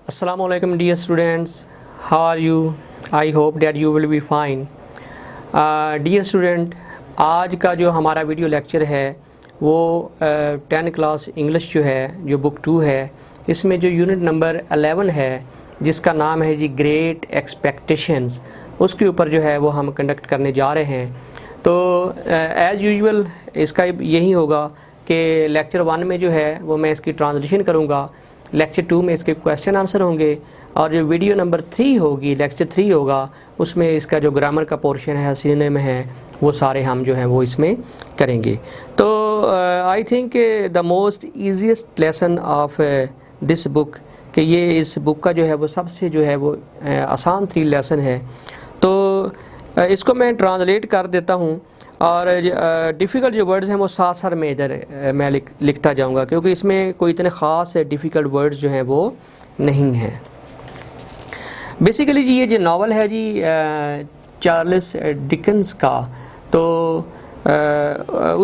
Assalamualaikum dear students, how are you? I hope that you will be fine. Dear student, आज का जो हमारा video lecture है वो 10 क्लास इंग्लिश जो है, जो बुक 2 है, इसमें जो यूनिट नंबर 11 है जिसका नाम है जी ग्रेट एक्सपेक्टेशंस, उसके ऊपर जो है वो हम कंडक्ट करने जा रहे हैं। तो एज़ यूजुअल इसका यही होगा कि लेक्चर 1 में जो है वो मैं इसकी ट्रांसलेशन करूँगा, लेक्चर 2 में इसके क्वेश्चन आंसर होंगे, और जो वीडियो नंबर 3 होगी, लेक्चर 3 होगा, उसमें इसका जो ग्रामर का पोर्शन है, सिनोनिम है, वो सारे हम जो हैं वो इसमें करेंगे। तो I think the most easiest lesson of this book, कि ये इस बुक का जो है वो सबसे जो है वो आसान तरीन लेसन है। तो इसको मैं ट्रांसलेट कर देता हूँ और डिफ़िकल्ट जो वर्ड्स हैं वो साथ साथ में इधर मैं लिखता जाऊंगा, क्योंकि इसमें कोई इतने ख़ास डिफ़िकल्ट वर्ड्स जो हैं वो नहीं हैं। बेसिकली जी ये जो नावल है जी चार्ल्स डिकन्स का, तो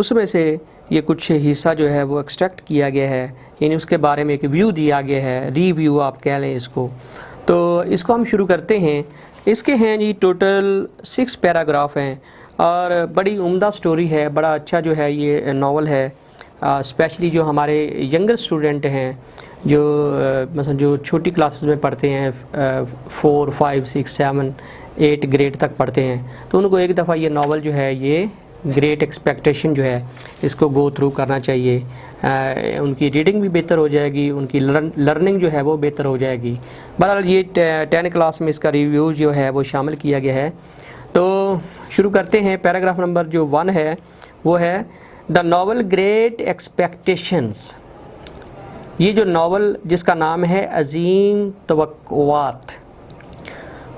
उसमें से ये कुछ हिस्सा जो है वो एक्सट्रैक्ट किया गया है, यानी उसके बारे में एक व्यू दिया गया है, रिव्यू आप कह लें इसको। तो इसको हम शुरू करते हैं। इसके हैं जी टोटल 6 पैराग्राफ हैं और बड़ी उम्दा स्टोरी है, बड़ा अच्छा जो है ये नावल है। स्पेशली जो हमारे यंगर स्टूडेंट हैं, जो मतलब जो छोटी क्लासेस में पढ़ते हैं, 4, 5, 6, 7, 8 ग्रेड तक पढ़ते हैं, तो उनको एक दफ़ा ये नावल जो है ये ग्रेट एक्सपेक्टेशन जो है इसको गो थ्रू करना चाहिए। उनकी रीडिंग भी बेहतर हो जाएगी, उनकी लर्निंग जो है वो बेहतर हो जाएगी। बहरहाल ये 10 क्लास में इसका रिव्यू जो है वो शामिल किया गया है। तो शुरू करते हैं। पैराग्राफ नंबर जो 1 है वो है द नावल ग्रेट एक्सपेक्टेशंस। ये जो नावल जिसका नाम है अजीम तवक्कुआत,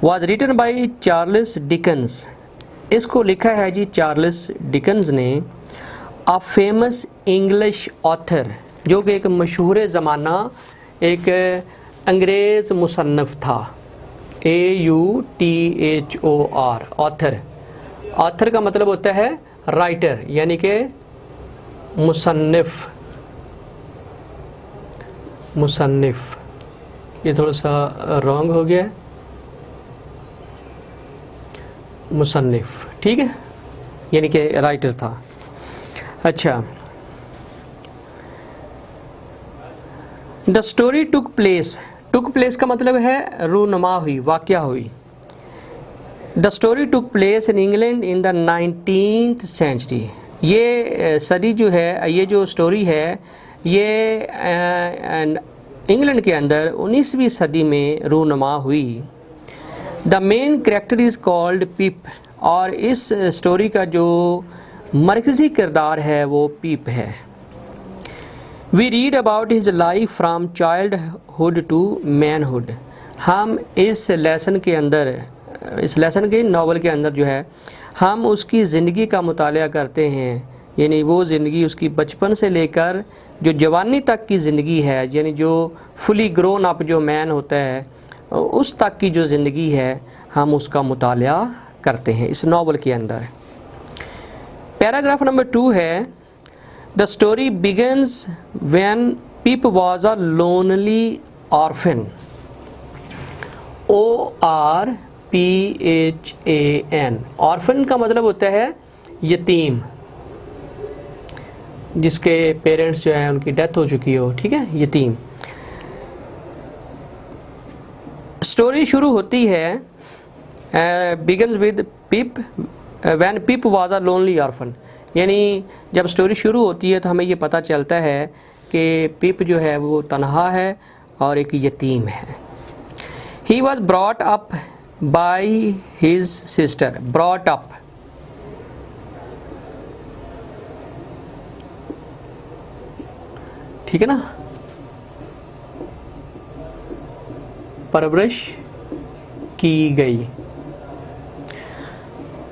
was written by Charles Dickens. इसको लिखा है जी चार्ल्स डिकन्स ने, अ फेमस इंग्लिश ऑथर, जो कि एक मशहूर ज़माना एक अंग्रेज़ मुसन्नफ़ था। AUTHOR, author. ऑथर का मतलब होता है राइटर, यानी कि मुसन्निफ़। ये थोड़ा सा रॉन्ग हो गया, मुसन्निफ़, ठीक है, यानी कि राइटर था। अच्छा, द स्टोरी टुक प्लेस का मतलब है रूनुमा हुई, वाक़या हुई। The story took place in England in the 19th century. ये सदी जो है, ये जो स्टोरी है ये इंग्लैंड के अंदर 19वीं सदी में रूनुमा हुई। The main character is called Pip, और इस स्टोरी का जो मरकज़ी किरदार है वो पिप है। We read about his life from childhood to manhood. हम इस लेसन के नावल के अंदर जो है हम उसकी ज़िंदगी का मुताला करते हैं, यानी वो ज़िंदगी उसकी बचपन से लेकर जो जवानी तक की ज़िंदगी है, यानी जो फुली ग्रोन अप जो मैन होता है उस तक की जो ज़िंदगी है हम उसका मुताला करते हैं इस नावल के अंदर। पैराग्राफ नंबर 2 है the story begins when pip was a lonely orphan. ORPHAN, orphan का मतलब होता है यतीम, जिसके पेरेंट्स जो हैं उनकी डेथ हो चुकी हो, ठीक है, यतीम। स्टोरी शुरू होती है begins with pip when pip was a lonely orphan, यानी जब स्टोरी शुरू होती है तो हमें ये पता चलता है कि पिप जो है वो तन्हा है और एक यतीम है। He was brought up by his sister. Brought up, ठीक है ना, परवरिश की गई,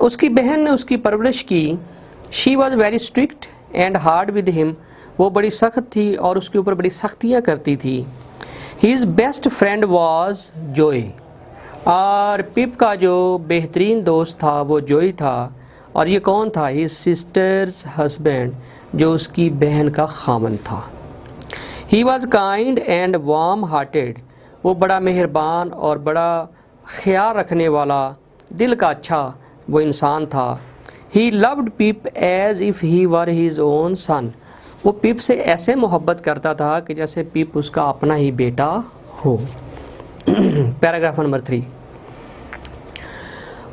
उसकी बहन ने उसकी परवरिश की। She was very strict and hard with him, वो बड़ी सख्त थी और उसके ऊपर बड़ी सख्तियाँ करती थी। हीज़ बेस्ट फ्रेंड वॉज जोय, और पिप का जो बेहतरीन दोस्त था वो जोय था। और ये कौन था? हिज सिस्टर्स हस्बैंड, जो उसकी बहन का खामन था। He was kind and warm hearted, वो बड़ा मेहरबान और बड़ा ख्याल रखने वाला, दिल का अच्छा वो इंसान था। He loved Pip as if he were his own son. वो पीप से ऐसे मोहब्बत करता था कि जैसे पीप उसका अपना ही बेटा हो। Paragraph number 3।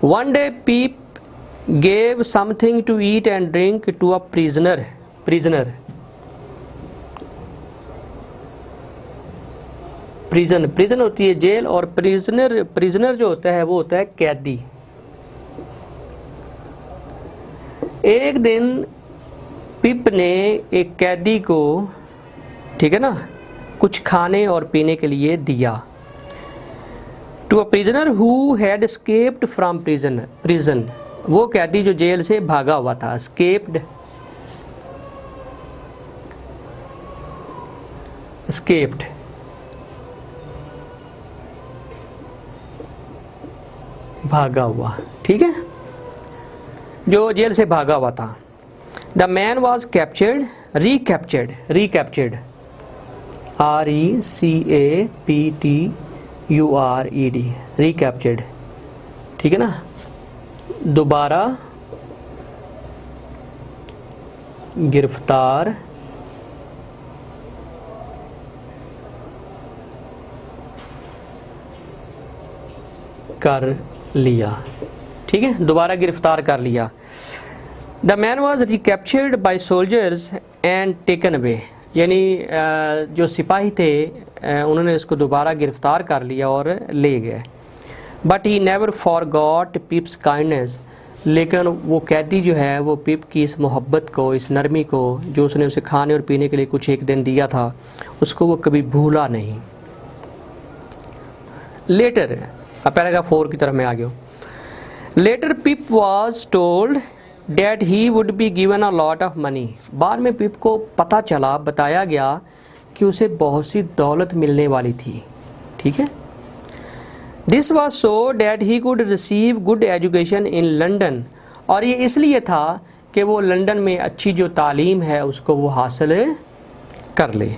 One day Pip gave something to eat and drink to a prisoner. Prison होती है जेल, और प्रिजनर जो होता है वो होता है कैदी। एक दिन पिप ने एक कैदी को, ठीक है ना, कुछ खाने और पीने के लिए दिया। To a prisoner who had escaped from prison. वो कैदी जो जेल से भागा हुआ था, एस्केप्ड भागा हुआ, ठीक है, जो जेल से भागा हुआ था। The man was captured, recaptured, RECAPTURED, recaptured, ठीक है ना, दोबारा गिरफ्तार कर लिया, ठीक है, दोबारा गिरफ्तार कर लिया। The man was recaptured by soldiers and taken away, यानी जो सिपाही थे उन्होंने इसको दोबारा गिरफ्तार कर लिया और ले गए। But he never forgot पिप्स kindness, लेकिन वो कैदी जो है वो पिप की इस मोहब्बत को, इस नरमी को, जो उसने उसे खाने और पीने के लिए कुछ एक दिन दिया था, उसको वो कभी भूला नहीं। लेटर, अब पैराग्राफ 4 की तरफ मैं आ गया हूँ। Later Pip was told that he would be given a lot of money. बाद में पिप को पता चला, बताया गया कि उसे बहुत सी दौलत मिलने वाली थी, ठीक है। This was so that he could receive good education in London, और ये इसलिए था कि वो लंदन में अच्छी जो तालीम है उसको वो हासिल कर ले।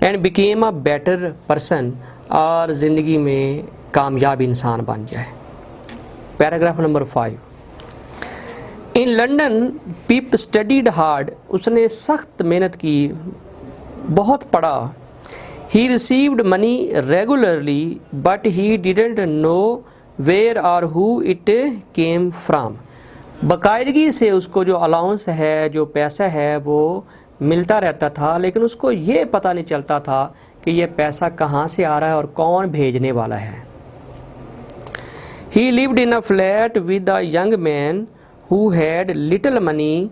And became a better person, और ज़िंदगी में कामयाब इंसान बन जाए। Paragraph number 5। In London Pip studied hard, उसने सख्त मेहनत की, बहुत पढ़ा। He received money regularly but he didn't know where or who it came from. बाकायदगी से उसको जो अलाउंस है, जो पैसा है, वो मिलता रहता था, लेकिन उसको ये पता नहीं चलता था कि ये पैसा कहाँ से आ रहा है और कौन भेजने वाला है। ही lived in a flat with a young man who had little money.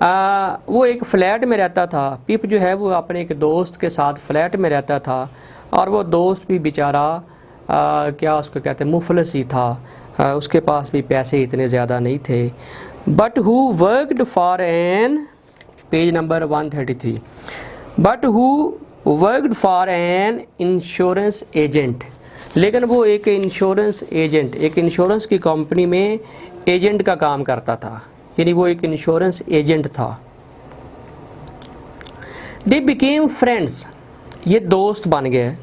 वो एक फ़्लैट में रहता था। पिप जो है वो अपने एक दोस्त के साथ फ्लैट में रहता था, और वो दोस्त भी बेचारा क्या उसको कहते हैं, मुफलिस ही था। उसके पास भी पैसे इतने ज़्यादा नहीं थे। But he worked for an, page number 133, but he worked for an insurance agent, लेकिन वो एक इंश्योरेंस एजेंट, एक इंश्योरेंस की कंपनी में एजेंट का काम करता था, यानी वो एक इंश्योरेंस एजेंट था। दे बिकेम फ्रेंड्स, ये दोस्त बन गए।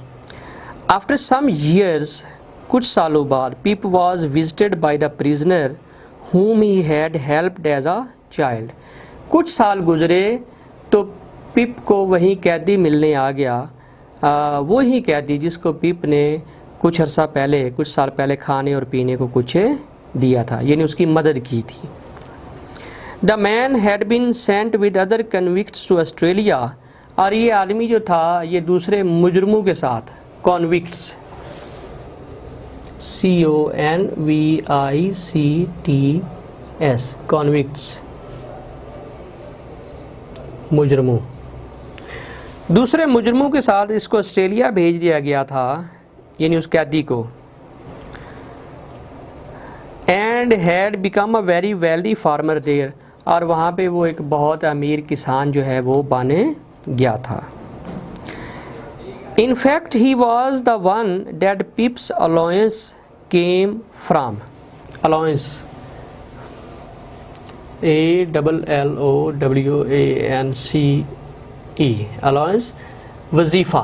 आफ्टर सम ईयर्स, कुछ सालों बाद, Pip was visited by the prisoner whom he had helped as a child। कुछ साल गुजरे तो पिप को वही कैदी मिलने आ गया, वो ही कैदी जिसको पिप ने कुछ अर्सा पहले, कुछ साल पहले खाने और पीने को कुछ दिया था, यानी उसकी मदद की थी। The man had been sent with other convicts to Australia, और ये आदमी जो था ये दूसरे मुजरमों के साथ, कॉन्विक्ट्स, CONVICTS, कॉन्विक्ट्स, मुजरमों, दूसरे मुजरमों के साथ इसको ऑस्ट्रेलिया भेज दिया गया था, यानी उस कैदी को। And had become a very wealthy farmer there, और वहाँ पे वो एक बहुत अमीर किसान जो है वो बन गया था। In fact, he was the one that Pip's allowance came from. Allowance, ALLOWANCE, allowance, वजीफ़ा।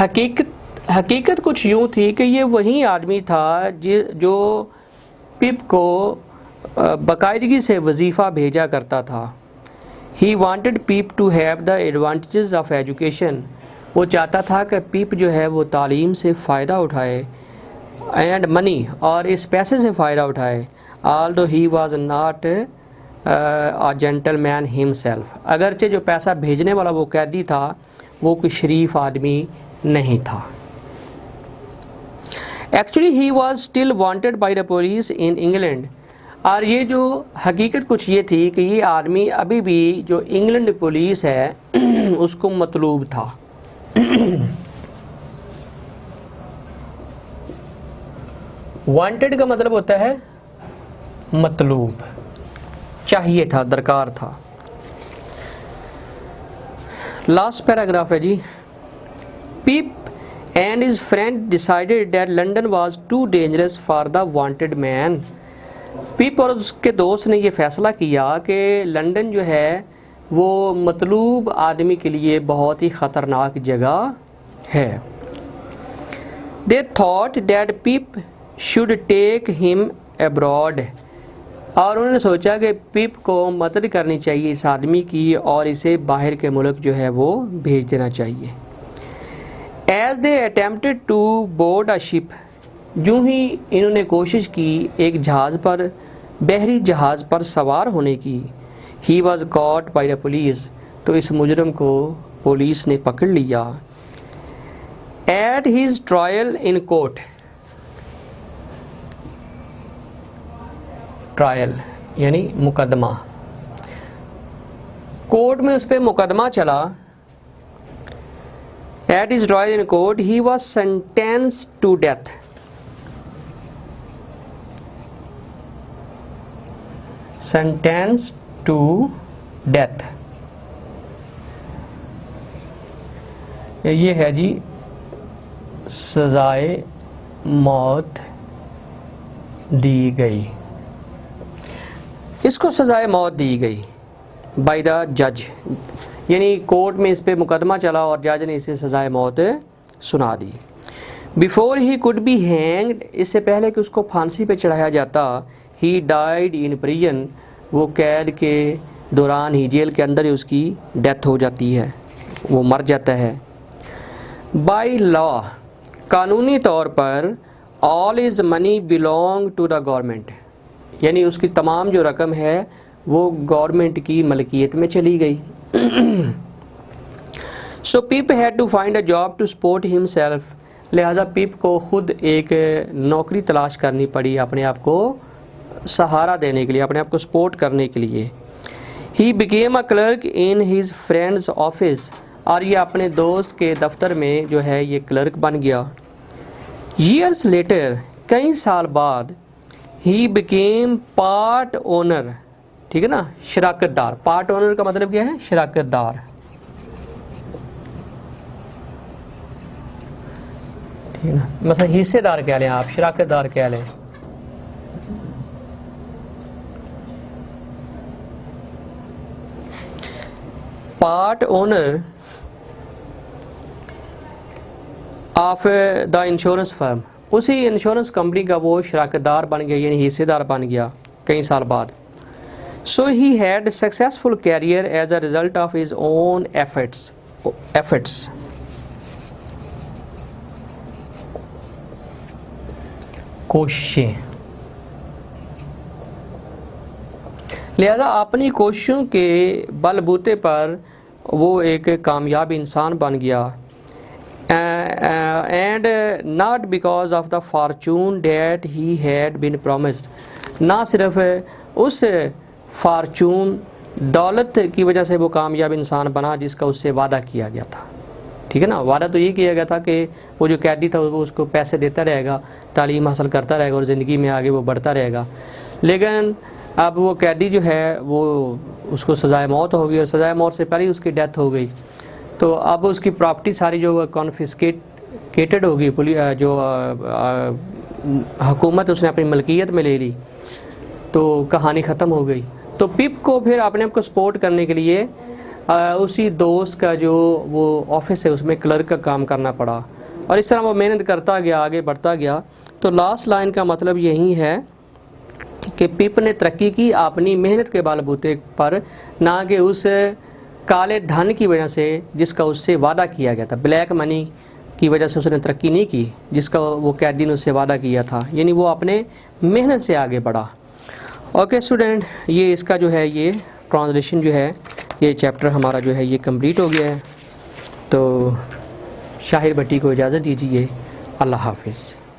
हकीकत कुछ यूँ थी कि ये वही आदमी था जो पिप को बाकायदगी से वजीफ़ा भेजा करता था। He wanted Pip to have the advantages of education, वो चाहता था कि पीप जो है वो तालीम से फ़ायदा उठाए, एंड मनी, और इस पैसे से फ़ायदा उठाए। Although he was not a gentleman himself, अगरचे जो पैसा भेजने वाला वो कैदी था वो कोई शरीफ आदमी नहीं था। Actually he was still wanted bye the police in England, और ये जो हकीकत कुछ ये थी कि ये आदमी अभी भी जो इंग्लैंड पुलिस है उसको मतलूब था। वांटेड का मतलब होता है मतलूब, चाहिए था, दरकार था। लास्ट पैराग्राफ है जी। Pip and his friend decided that London was too dangerous for the wanted man. Pip और उसके दोस्त ने ये फैसला किया कि लंदन जो है वो मतलूब आदमी के लिए बहुत ही ख़तरनाक जगह है। They thought that Pip should take him abroad, और उन्होंने सोचा कि पिप को मदद करनी चाहिए इस आदमी की और इसे बाहर के मुल्क जो है वो भेज देना चाहिए। As they attempted to board a ship, यूँ ही इन्होंने कोशिश की एक जहाज़ पर, बहरी जहाज़ पर सवार होने की। He was caught by the police, तो इस मुजरम को पुलिस ने पकड़ लिया। At his trial in court, trial यानी मुकदमा, कोर्ट में उस पर मुकदमा चला। At his trial in court he was sentenced to death, sentenced to death. ये है जी सजाए मौत दी गई, इसको सजाए मौत दी गई बाय द जज, यानी कोर्ट में इस पे मुकदमा चला और जज ने इसे सजाए मौत सुना दी। Before he could be hanged, इससे पहले कि उसको फांसी पे चढ़ाया जाता, ही डाइड इन प्रिजन, वो कैद के दौरान ही, जेल के अंदर ही उसकी डेथ हो जाती है, वो मर जाता है। बाय लॉ, कानूनी तौर पर, all his money belong to the government, यानी उसकी तमाम जो रकम है वो गवर्नमेंट की मलकियत में चली गई। So Pip had to find a job to support himself, लिहाजा पीप को खुद एक नौकरी तलाश करनी पड़ी अपने आप को सहारा देने के लिए, अपने आप को सपोर्ट करने के लिए। He became a clerk in his friends office, और ये अपने दोस्त के दफ्तर में जो है ये क्लर्क बन गया। ईयर्स लेटर, कई साल बाद, ही बिकेम पार्ट ओनर, ठीक है ना, शराकतदार। पार्ट ओनर का मतलब क्या है? शराकतदार, ठीक है ना, मतलब हिस्सेदार कह लें आप, शराकतदार कह लें। Part owner of the insurance firm, उसी इंश्योरेंस कंपनी का वो शराकतदार बन गया, यानी हिस्सेदार बन गया कई साल बाद। So he had successful career as a result of his own efforts. कोशिशें, लिहाजा अपनी कोशिशों के बलबूते पर वो एक कामयाब इंसान बन गया। And not because of the fortune that he had been promised, ना सिर्फ उस फॉर्चून दौलत की वजह से वो कामयाब इंसान बना जिसका उससे वादा किया गया था, ठीक है ना। वादा तो ये किया गया था कि वो जो कैदी था वो उसको पैसे देता रहेगा, तालीम हासिल करता रहेगा और ज़िंदगी में आगे वो बढ़ता रहेगा। लेकिन अब वो कैदी जो है वो उसको सजाए मौत हो गई, और सजाए मौत से पहले ही उसकी डेथ हो गई। तो अब उसकी प्रॉपर्टी सारी जो कॉन्फिस्केटेड हो गई, जो हुकूमत उसने अपनी मलकियत में ले ली, तो कहानी ख़त्म हो गई। तो पिप को फिर अपने आप को सपोर्ट करने के लिए उसी दोस्त का जो वो ऑफिस है उसमें क्लर्क का काम करना पड़ा, और इस तरह वो मेहनत करता गया, आगे बढ़ता गया। तो लास्ट लाइन का मतलब यही है कि पिप ने तरक्की की अपनी मेहनत के बलबूते पर, ना कि उस काले धन की वजह से जिसका उससे वादा किया गया था। ब्लैक मनी की वजह से उसने तरक्की नहीं की जिसका वो कैदी ने उससे वादा किया था, यानी वो अपने मेहनत से आगे बढ़ा। ओके स्टूडेंट, ये इसका जो है ये ट्रांसलेशन जो है, ये चैप्टर हमारा जो है ये कंप्लीट हो गया है। तो शाहिर भट्टी को इजाज़त दीजिए। अल्लाह हाफिज़।